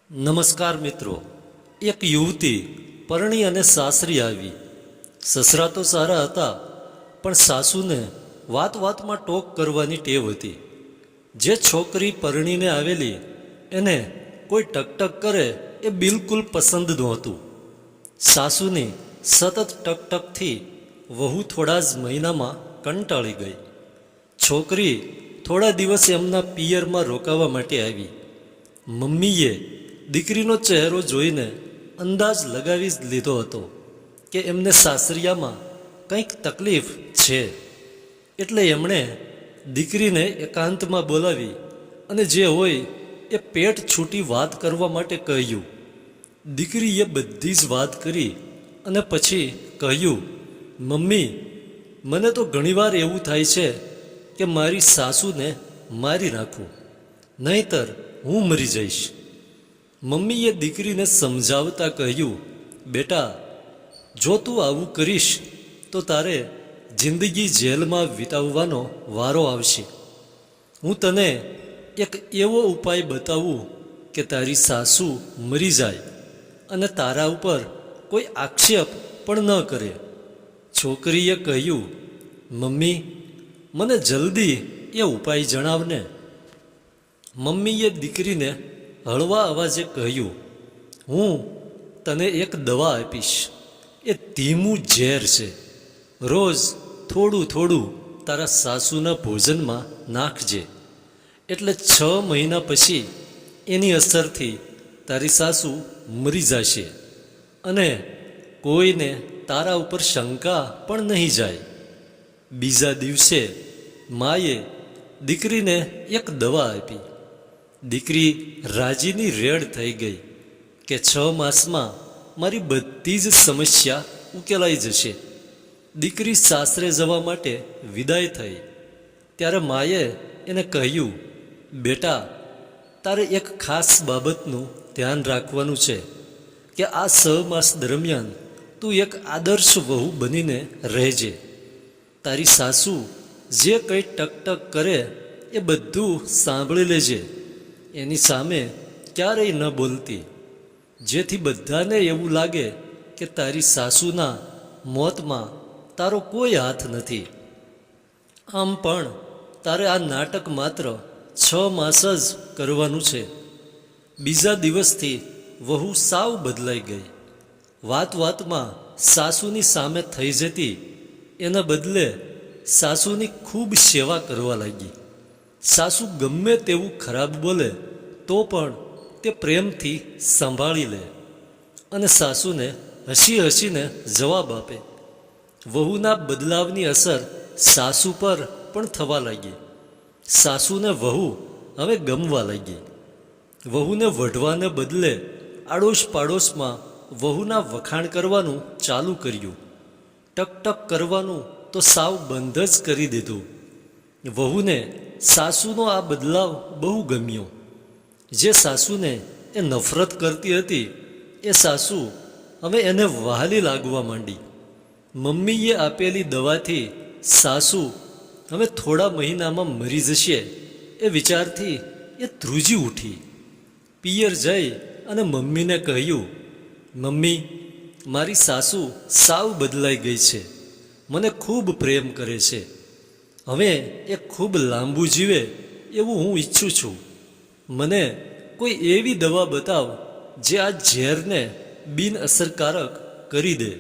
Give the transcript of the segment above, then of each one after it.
નમસ્કાર મિત્રો। એક યુવતી પરણી અને સાસરી આવી। સસરા તો સારા હતા, પણ સાસુને વાત વાતમાં ટોક કરવાની ટેવ હતી। જે છોકરી પરણીને આવેલી એને કોઈ ટકટક કરે એ બિલકુલ પસંદ નહોતું। સાસુની સતત ટકટકથી વહુ થોડા જ મહિનામાં કંટાળી ગઈ। છોકરી થોડા દિવસ એમના પિયરમાં રોકાવા માટે આવી। મમ્મીએ દીકરીનો ચહેરો જોઈને અંદાજ લગાવી જ લીધો હતો કે એમને સાસરિયામાં કંઈક તકલીફ છે, એટલે એમણે દીકરીને એકાંતમાં બોલાવી અને જે હોય એ પેટ છૂટી વાત કરવા માટે કહ્યું। દીકરીએ બધી જ વાત કરી અને પછી કહ્યું, મમ્મી, મને તો ઘણીવાર એવું થાય છે કે મારી સાસુને મારી નાખું, નહીંતર હું મરી જઈશ। મમ્મીએ દીકરીને સમજાવતા કહ્યું, બેટા, જો તું આવું કરીશ તો તારે જિંદગી જેલમાં વિતાવવાનો વારો આવશે। હું તને એક એવો ઉપાય બતાવું કે તારી સાસુ મરી જાય અને તારા ઉપર કોઈ આક્ષેપ પણ ન કરે। છોકરીએ કહ્યું, મમ્મી, મને જલ્દી એ ઉપાય જણાવને। મમ્મીએ દીકરીને હળવા અવાજે કહ્યું, હું તને એક દવા આપીશ। એ ધીમું ઝેર છે। રોજ થોડું થોડું તારા સાસુના ભોજનમાં નાખજે, એટલે 6 મહિના પછી એની અસરથી તારી સાસુ મરી જશે અને કોઈને તારા ઉપર શંકા પણ નહીં જાય। બીજા દિવસે માએ દીકરીને એક દવા આપી। દીકરી રાજીની રેડ થઈ ગઈ કે 6 માસમાં મારી બધી જ સમસ્યા ઉકેલાઈ જશે। દીકરી સાસરે જવા માટે વિદાય થઈ ત્યારે માએ એને કહ્યું, બેટા, તારે એક ખાસ બાબતનું ધ્યાન રાખવાનું છે કે આ 6 માસ દરમિયાન તું એક આદર્શ વહુ બનીને રહેજે। તારી સાસુ જે કંઈ ટકટક કરે એ બધું સાંભળી લેજે, એની સામે ક્યારેય ન બોલતી, જેથી બધાને એવું લાગે કે તારી સાસુના મોતમાં તારો કોઈ હાથ નથી। આમ પણ તારે આ નાટક માત્ર 6 માસ જ કરવાનું છે। બીજા દિવસથી વહુ સાવ બદલાઈ ગઈ। વાત વાતમાં સાસુની સામે થઈ જતી, એના બદલે સાસુની ખૂબ સેવા કરવા લાગી। સાસુ ગમે તેવું ખરાબ બોલે તો પણ તે પ્રેમથી સંભાળી લે અને સાસુને હસી હસીને જવાબ આપે। વહુના બદલાવની અસર સાસુ પર પણ થવા લાગી। સાસુને વહુ હવે ગમવા લાગી। વહુને વઢવાને બદલે આડોશ પાડોશમાં વહુના વખાણ કરવાનું ચાલુ કર્યું। ટકટક કરવાનું તો સાવ બંધ જ કરી દીધું। વહુને સાસુનો આ બદલાવ બહુ ગમ્યો। જે સાસુને એ નફરત કરતી હતી એ સાસુ હવે એને વહાલી લાગવા માંડી। મમ્મીએ આપેલી દવાથી સાસુ હવે થોડા મહિનામાં મરી જશે એ વિચારથી એ ધ્રુજી ઉઠી। પિયર જઈ અને મમ્મીને કહ્યું, મમ્મી, મારી સાસુ સાવ બદલાઈ ગઈ છે, મને ખૂબ પ્રેમ કરે છે। હવે એ ખૂબ લાંબુ જીવે એવું હું ઈચ્છું છું। મને કોઈ એવી દવા બતાવ જે આ ઝેરને બિન અસરકારક કરી દે।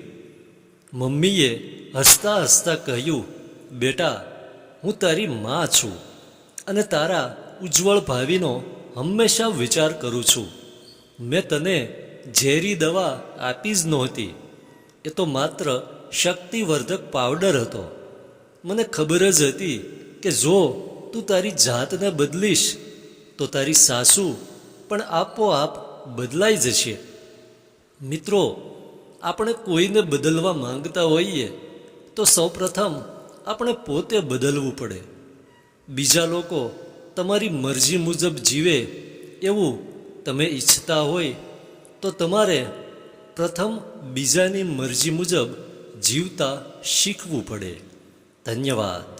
મમ્મીએ હસતા હસતા કહ્યું, બેટા, હું તારી મા છું અને તારા ઉજ્જવળ ભાવિનો હંમેશા વિચાર કરું છું। મેં તને ઝેરી દવા આપી જ નહોતી, એ તો માત્ર શક્તિવર્ધક પાવડર હતો। મને ખબર જ હતી કે જો તું તારી જાતને બદલીશ તો તારી સાસુ પણ આપોઆપ બદલાઈ જશે। મિત્રો, આપણે કોઈને બદલવા માંગતા હોઈએ તો સૌપ્રથમ આપણે પોતે બદલવું પડે। બીજા લોકો તમારી મરજી મુજબ જીવે એવું તમે ઈચ્છતા હોય તો તમારે પ્રથમ બીજાની મરજી મુજબ જીવતા શીખવું પડે। ધન્યવાદ।